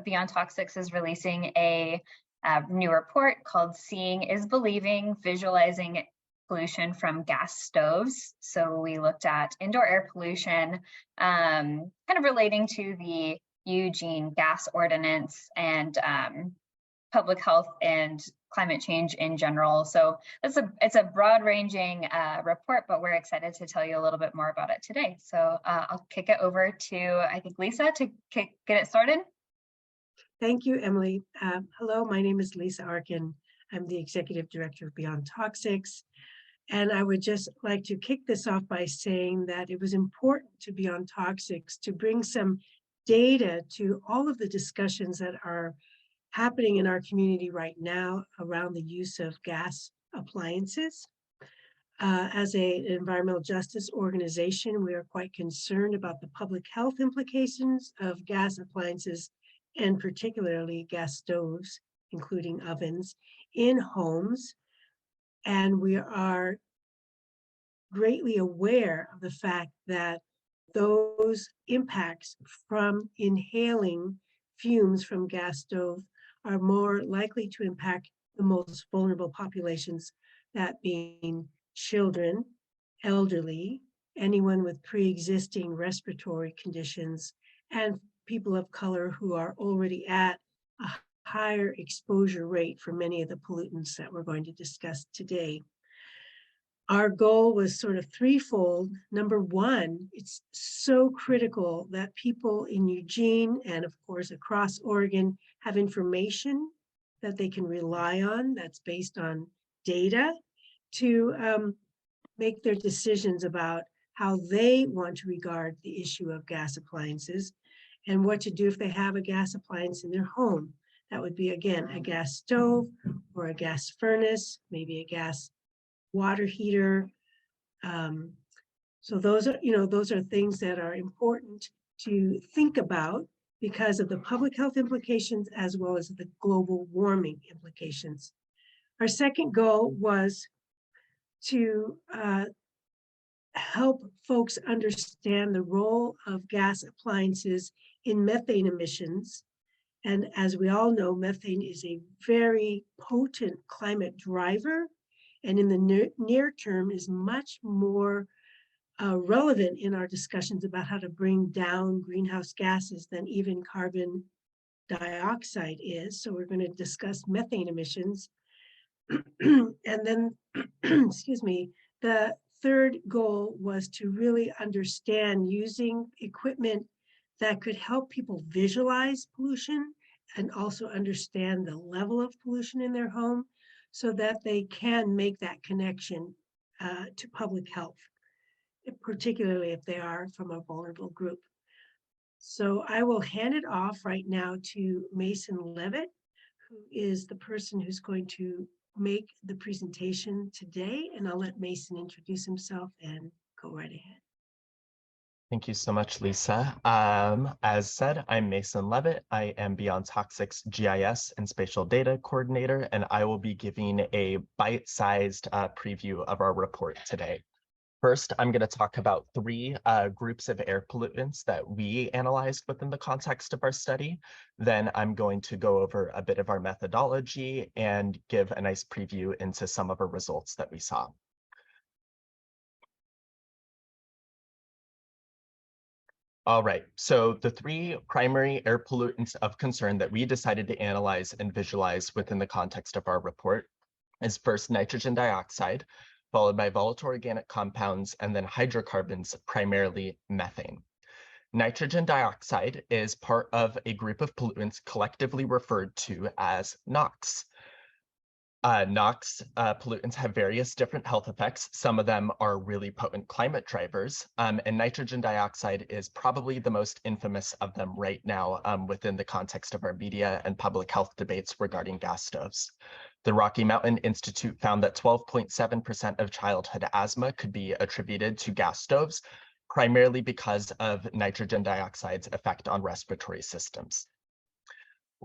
Beyond Toxics is releasing a new report called Seeing is Believing, Visualizing Pollution from Gas Stoves. So we looked at indoor air pollution, kind of relating to the Eugene gas ordinance and public health and climate change in general. So it's a broad-ranging report, but we're excited to tell you a little bit more about it today. So I'll kick it over to, I think, Lisa to get it started. Thank you, Emily. Hello, my name is Lisa Arkin. I'm the Executive Director of Beyond Toxics. And I would just like to kick this off by saying that it was important to Beyond Toxics to bring some data to all of the discussions that are happening in our community right now around the use of gas appliances. As an environmental justice organization, we are quite concerned about the public health implications of gas appliances and particularly gas stoves, including ovens, in homes. And we are greatly aware of the fact that those impacts from inhaling fumes from gas stove are more likely to impact the most vulnerable populations, that being children, elderly, anyone with pre-existing respiratory conditions, and people of color who are already at a higher exposure rate for many of the pollutants that we're going to discuss today. Our goal was sort of threefold. Number one, it's so critical that people in Eugene and of course across Oregon have information that they can rely on that's based on data to make their decisions about how they want to regard the issue of gas appliances and what to do if they have a gas appliance in their home. That would be, again, a gas stove or a gas furnace, maybe a gas water heater. So those are things that are important to think about because of the public health implications as well as the global warming implications. Our second goal was to help folks understand the role of gas appliances in methane emissions. And as we all know, methane is a very potent climate driver, and in the near term is much more relevant in our discussions about how to bring down greenhouse gases than even carbon dioxide is. So we're going to discuss methane emissions. And then, excuse me, the third goal was to really understand using equipment that could help people visualize pollution and also understand the level of pollution in their home so that they can make that connection to public health, particularly if they are from a vulnerable group. So I will hand it off right now to Mason Levitt, who is the person who's going to make the presentation today, and I'll let Mason introduce himself and go right ahead. Thank you so much, Lisa. As said, I'm Mason Levitt. I am Beyond Toxics GIS and Spatial Data Coordinator, and I will be giving a bite-sized preview of our report today. First, I'm going to talk about three groups of air pollutants that we analyzed within the context of our study. Then I'm going to go over a bit of our methodology and give a nice preview into some of our results that we saw. All right, so the three primary air pollutants of concern that we decided to analyze and visualize within the context of our report is first nitrogen dioxide, followed by volatile organic compounds, and then hydrocarbons, primarily methane. Nitrogen dioxide is part of a group of pollutants collectively referred to as NOx. NOx pollutants have various different health effects. Some of them are really potent climate drivers, and nitrogen dioxide is probably the most infamous of them right now within the context of our media and public health debates regarding gas stoves. The Rocky Mountain Institute found that 12.7% of childhood asthma could be attributed to gas stoves, primarily because of nitrogen dioxide's effect on respiratory systems.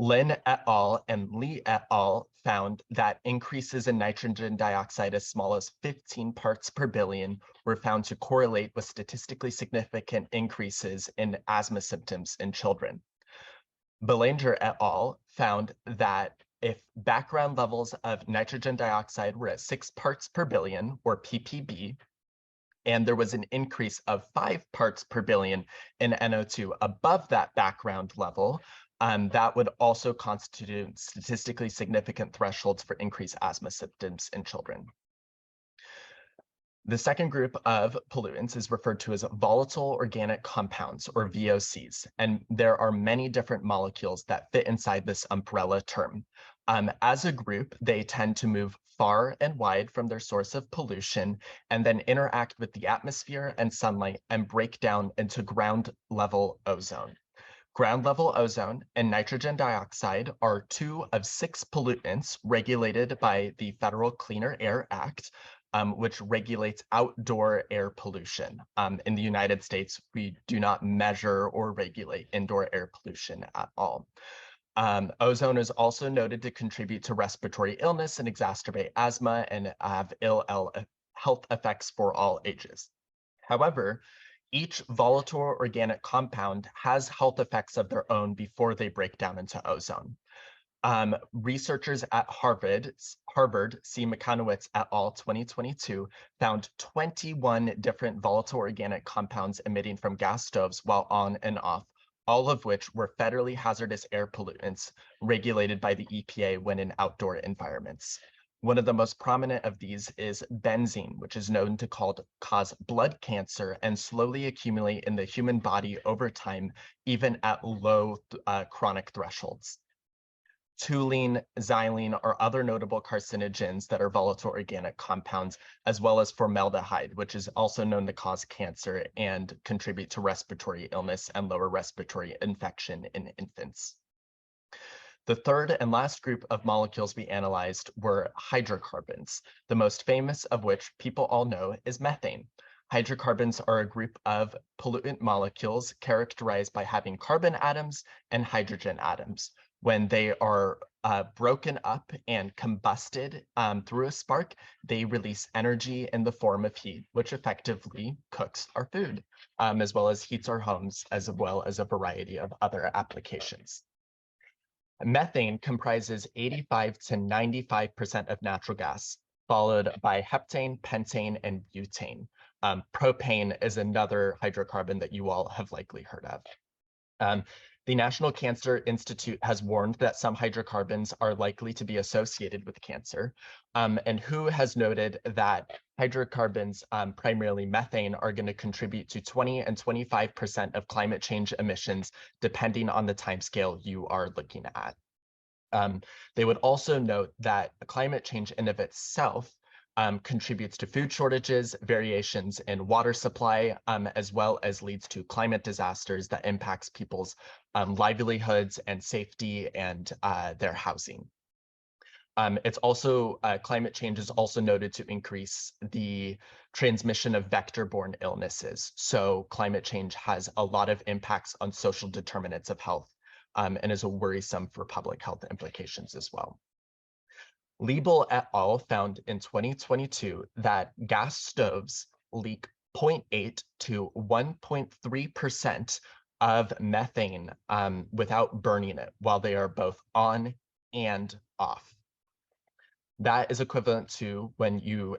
Lin et al. And Lee et al. Found that increases in nitrogen dioxide as small as 15 parts per billion were found to correlate with statistically significant increases in asthma symptoms in children. Belanger et al. Found that if background levels of nitrogen dioxide were at 6 parts per billion, or ppb, and there was an increase of 5 parts per billion in NO2 above that background level, that would also constitute statistically significant thresholds for increased asthma symptoms in children. The second group of pollutants is referred to as volatile organic compounds, or VOCs, and there are many different molecules that fit inside this umbrella term. As a group, they tend to move far and wide from their source of pollution and then interact with the atmosphere and sunlight and break down into ground level ozone. Ground level ozone and nitrogen dioxide are 2 of 6 pollutants regulated by the Federal Cleaner Air Act, which regulates outdoor air pollution. In the United States, we do not measure or regulate indoor air pollution at all. Ozone is also noted to contribute to respiratory illness and exacerbate asthma and have ill health effects for all ages. However, each volatile organic compound has health effects of their own before they break down into ozone. Researchers at Harvard, C. Michanowicz et al. 2022, found 21 different volatile organic compounds emitting from gas stoves while on and off, all of which were federally hazardous air pollutants regulated by the EPA when in outdoor environments. One of the most prominent of these is benzene, which is known to cause blood cancer and slowly accumulate in the human body over time, even at low chronic thresholds. Toluene, xylene are other notable carcinogens that are volatile organic compounds, as well as formaldehyde, which is also known to cause cancer and contribute to respiratory illness and lower respiratory infection in infants. The third and last group of molecules we analyzed were hydrocarbons, the most famous of which people all know is methane. Hydrocarbons are a group of pollutant molecules characterized by having carbon atoms and hydrogen atoms. When they are broken up and combusted through a spark, they release energy in the form of heat, which effectively cooks our food, as well as heats our homes, as well as a variety of other applications. Methane comprises 85 to 95% of natural gas, followed by heptane, pentane, and butane. Propane is another hydrocarbon that you all have likely heard of. The National Cancer Institute has warned that some hydrocarbons are likely to be associated with cancer, and WHO has noted that hydrocarbons, primarily methane, are going to contribute to 20 and 25% of climate change emissions, depending on the timescale you are looking at. They would also note that climate change in of itself contributes to food shortages, variations in water supply, as well as leads to climate disasters that impacts people's livelihoods and safety and their housing. It's also, climate change is also noted to increase the transmission of vector-borne illnesses. So climate change has a lot of impacts on social determinants of health and is a worrisome for public health implications as well. Liebel et al. Found in 2022 that gas stoves leak 0.8 to 1.3% of methane without burning it while they are both on and off. That is equivalent to when you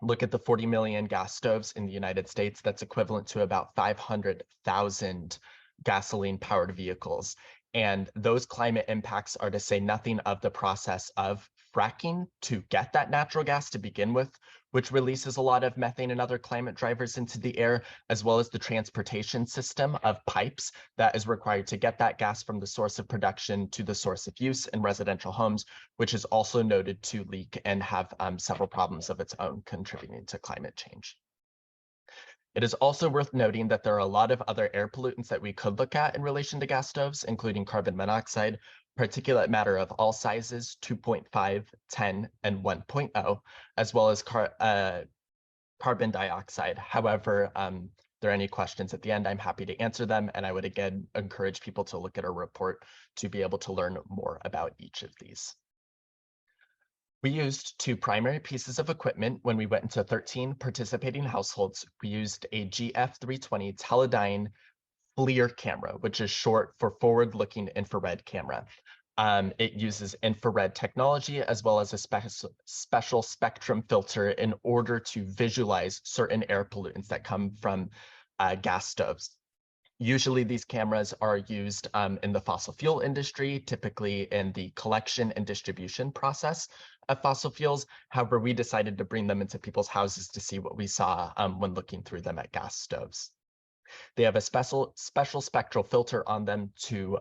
look at the 40 million gas stoves in the United States, that's equivalent to about 500,000 gasoline-powered vehicles. And those climate impacts are to say nothing of the process of fracking to get that natural gas to begin with, which releases a lot of methane and other climate drivers into the air, as well as the transportation system of pipes that is required to get that gas from the source of production to the source of use in residential homes, which is also noted to leak and have several problems of its own contributing to climate change. It is also worth noting that there are a lot of other air pollutants that we could look at in relation to gas stoves, including carbon monoxide, particulate matter of all sizes, 2.5, 10, and 1.0, as well as carbon dioxide. However, if there are any questions at the end, I'm happy to answer them. And I would again encourage people to look at our report to be able to learn more about each of these. We used 2 primary pieces of equipment when we went into 13 participating households. We used a GF320 Teledyne FLIR camera, which is short for forward-looking infrared camera. It uses infrared technology as well as a special spectrum filter in order to visualize certain air pollutants that come from gas stoves. Usually these cameras are used in the fossil fuel industry, typically in the collection and distribution process of fossil fuels. However, we decided to bring them into people's houses to see what we saw when looking through them at gas stoves. They have a special spectral filter on them to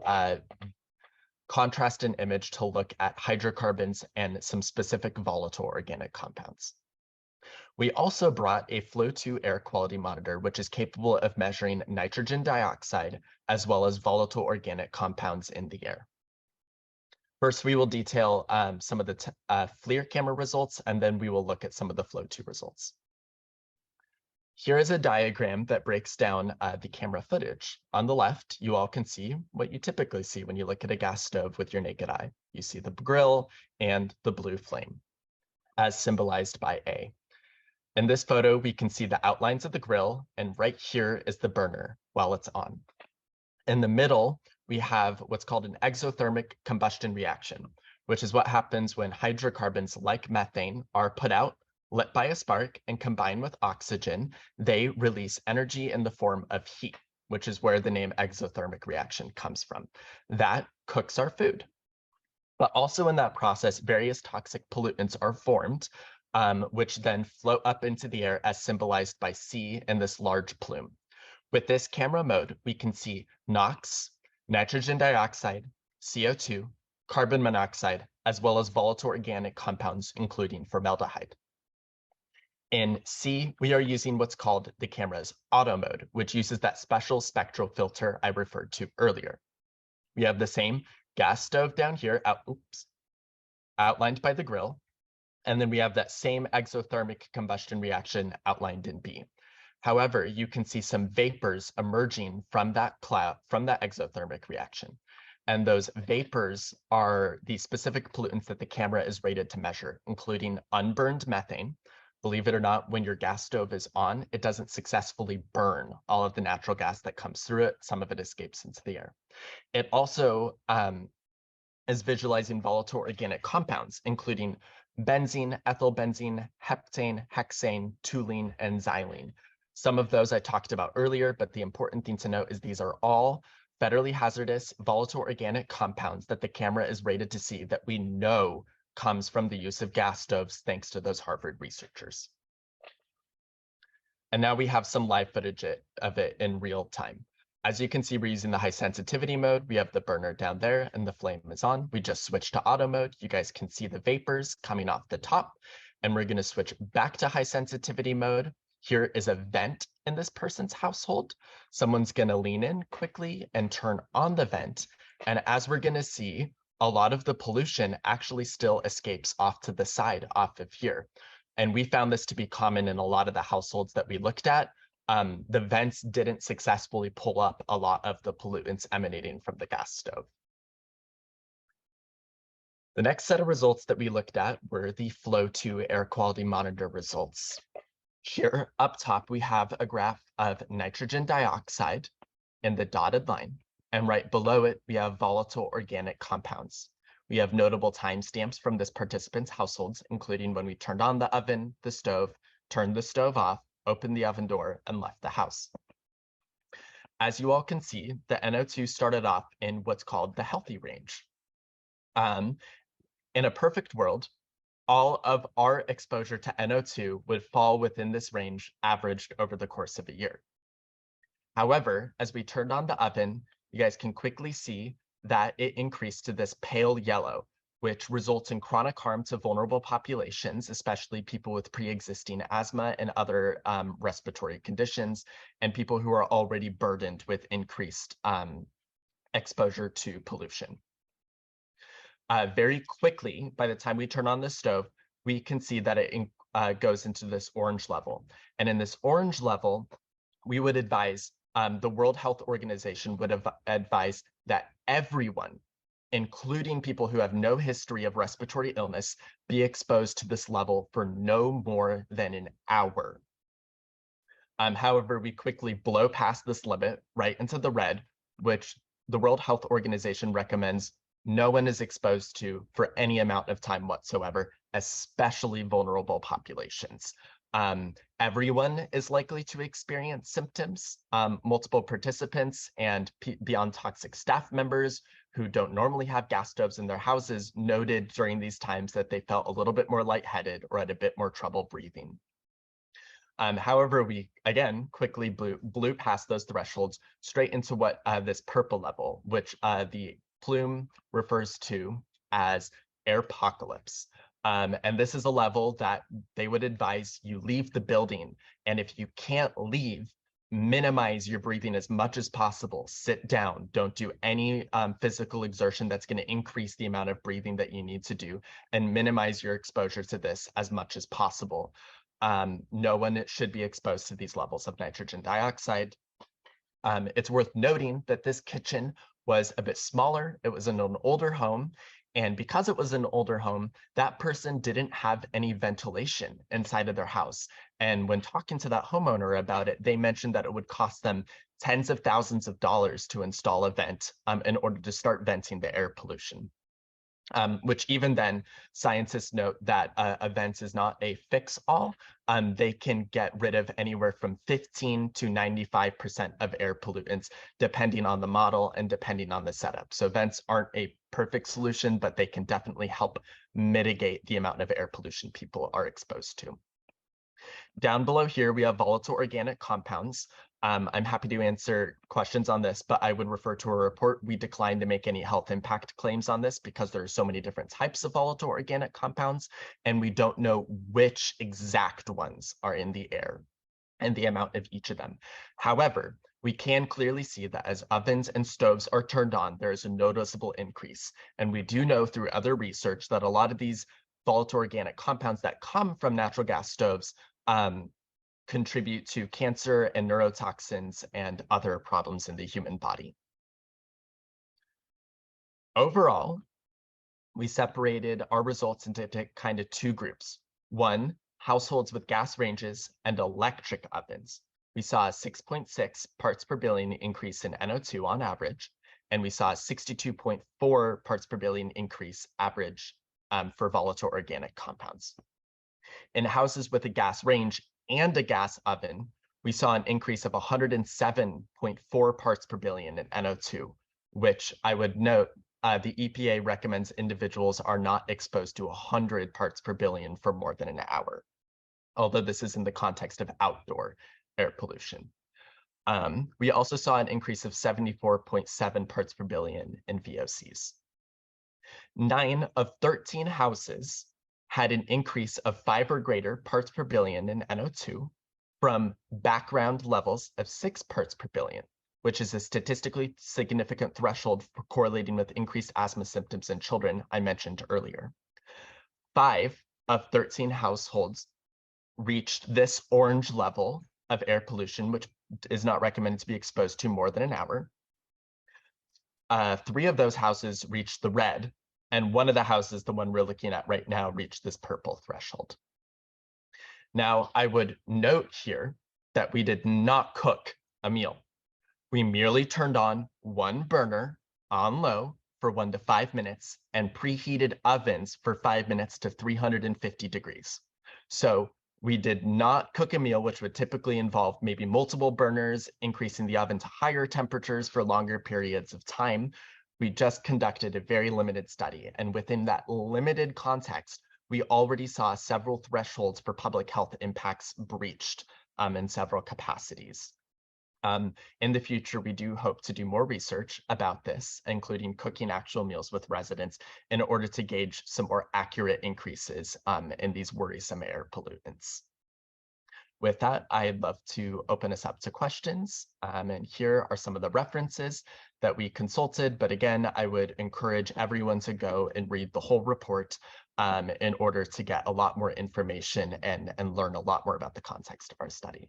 contrast an image to look at hydrocarbons and some specific volatile organic compounds. We also brought a Flow2 air quality monitor, which is capable of measuring nitrogen dioxide as well as volatile organic compounds in the air. First, we will detail some of the FLIR camera results, and then we will look at some of the Flow2 results. Here is a diagram that breaks down the camera footage. On the left, you all can see what you typically see when you look at a gas stove with your naked eye. You see the grill and the blue flame, as symbolized by A. In this photo, we can see the outlines of the grill, and right here is the burner while it's on. In the middle, we have what's called an exothermic combustion reaction, which is what happens when hydrocarbons like methane are put out, lit by a spark, and combine with oxygen. They release energy in the form of heat, which is where the name exothermic reaction comes from. That cooks our food. But also in that process, various toxic pollutants are formed, which then float up into the air as symbolized by C in this large plume. With this camera mode, we can see NOx, nitrogen dioxide, CO2, carbon monoxide, as well as volatile organic compounds, including formaldehyde. In C, we are using what's called the camera's auto mode, which uses that special spectral filter I referred to earlier. We have the same gas stove down here, outlined by the grill, and then we have that same exothermic combustion reaction outlined in B. However, you can see some vapors emerging from that cloud, from that exothermic reaction. And those vapors are the specific pollutants that the camera is rated to measure, including unburned methane. Believe it or not, when your gas stove is on, it doesn't successfully burn all of the natural gas that comes through it. Some of it escapes into the air. It also is visualizing volatile organic compounds, including benzene, ethylbenzene, heptane, hexane, toluene, and xylene. Some of those I talked about earlier, but the important thing to note is these are all federally hazardous volatile organic compounds that the camera is rated to see that we know comes from the use of gas stoves, thanks to those Harvard researchers. And now we have some live footage of it in real time. As you can see, we're using the high sensitivity mode. We have the burner down there and the flame is on. We just switched to auto mode. You guys can see the vapors coming off the top, and we're going to switch back to high sensitivity mode. Here is a vent in this person's household. Someone's going to lean in quickly and turn on the vent. And as we're going to see, a lot of the pollution actually still escapes off to the side, off of here. And we found this to be common in a lot of the households that we looked at. The vents didn't successfully pull up a lot of the pollutants emanating from the gas stove. The next set of results that we looked at were the Flow2 air quality monitor results. Here up top, we have a graph of nitrogen dioxide in the dotted line, and right below it, we have volatile organic compounds. We have notable timestamps from this participant's households, including when we turned on the oven, the stove, turned the stove off, opened the oven door, and left the house. As you all can see, the NO2 started off in what's called the healthy range. In a perfect world, all of our exposure to NO2 would fall within this range averaged over the course of a year. However, as we turned on the oven, you guys can quickly see that it increased to this pale yellow, which results in chronic harm to vulnerable populations, especially people with pre-existing asthma and other respiratory conditions, and people who are already burdened with increased exposure to pollution. Very quickly, by the time we turn on the stove, we can see that it goes into this orange level. And in this orange level, we would advise, the World Health Organization would have advised that everyone, including people who have no history of respiratory illness, be exposed to this level for no more than an hour. However, we quickly blow past this limit right into the red, which the World Health Organization recommends no one is exposed to for any amount of time whatsoever, especially vulnerable populations. Everyone is likely to experience symptoms. Multiple participants and Beyond Toxic staff members who don't normally have gas stoves in their houses noted during these times that they felt a little bit more lightheaded or had a bit more trouble breathing. However, we, again, quickly blew past those thresholds straight into what this purple level, which the plume refers to as airpocalypse. And this is a level that they would advise you leave the building. And if you can't leave, minimize your breathing as much as possible. Sit down. Don't do any physical exertion that's going to increase the amount of breathing that you need to do, and minimize your exposure to this as much as possible. No one should be exposed to these levels of nitrogen dioxide. It's worth noting that this kitchen was a bit smaller. It was in an older home. And because it was an older home, that person didn't have any ventilation inside of their house. And when talking to that homeowner about it, they mentioned that it would cost them tens of thousands of dollars to install a vent in order to start venting the air pollution. Which even then, scientists note that a vent is not a fix-all. They can get rid of anywhere from 15 to 95% of air pollutants, depending on the model and depending on the setup. So vents aren't a perfect solution, but they can definitely help mitigate the amount of air pollution people are exposed to. Down below here, we have volatile organic compounds. I'm happy to answer questions on this, but I would refer to a report. We declined to make any health impact claims on this because there are so many different types of volatile organic compounds, and we don't know which exact ones are in the air and the amount of each of them. However, we can clearly see that as ovens and stoves are turned on, there is a noticeable increase. And we do know through other research that a lot of these volatile organic compounds that come from natural gas stoves contribute to cancer and neurotoxins and other problems in the human body. Overall, we separated our results into kind of two groups. One, households with gas ranges and electric ovens. We saw a 6.6 parts per billion increase in NO2 on average, and we saw a 62.4 parts per billion increase average for volatile organic compounds. In houses with a gas range and a gas oven, we saw an increase of 107.4 parts per billion in NO2, which I would note the EPA recommends individuals are not exposed to 100 parts per billion for more than an hour, although this is in the context of outdoor air pollution. We also saw an increase of 74.7 parts per billion in VOCs. 9 of 13 houses had an increase of 5 or greater parts per billion in NO2 from background levels of 6 parts per billion, which is a statistically significant threshold for correlating with increased asthma symptoms in children I mentioned earlier. 5 of 13 households reached this orange level of air pollution, which is not recommended to be exposed to more than an hour. 3 of those houses reached the red, and one of the houses, the one we're looking at right now, reached this purple threshold. Now, I would note here that we did not cook a meal. We merely turned on one burner on low for 1 to 5 minutes and preheated ovens for 5 minutes to 350 degrees. So we did not cook a meal, which would typically involve maybe multiple burners, increasing the oven to higher temperatures for longer periods of time. We just conducted a very limited study, and within that limited context, we already saw several thresholds for public health impacts breached in several capacities. In the future, we do hope to do more research about this, including cooking actual meals with residents in order to gauge some more accurate increases in these worrisome air pollutants. With that, I'd love to open us up to questions. And here are some of the references that we consulted. But again, I would encourage everyone to go and read the whole report in order to get a lot more information and learn a lot more about the context of our study.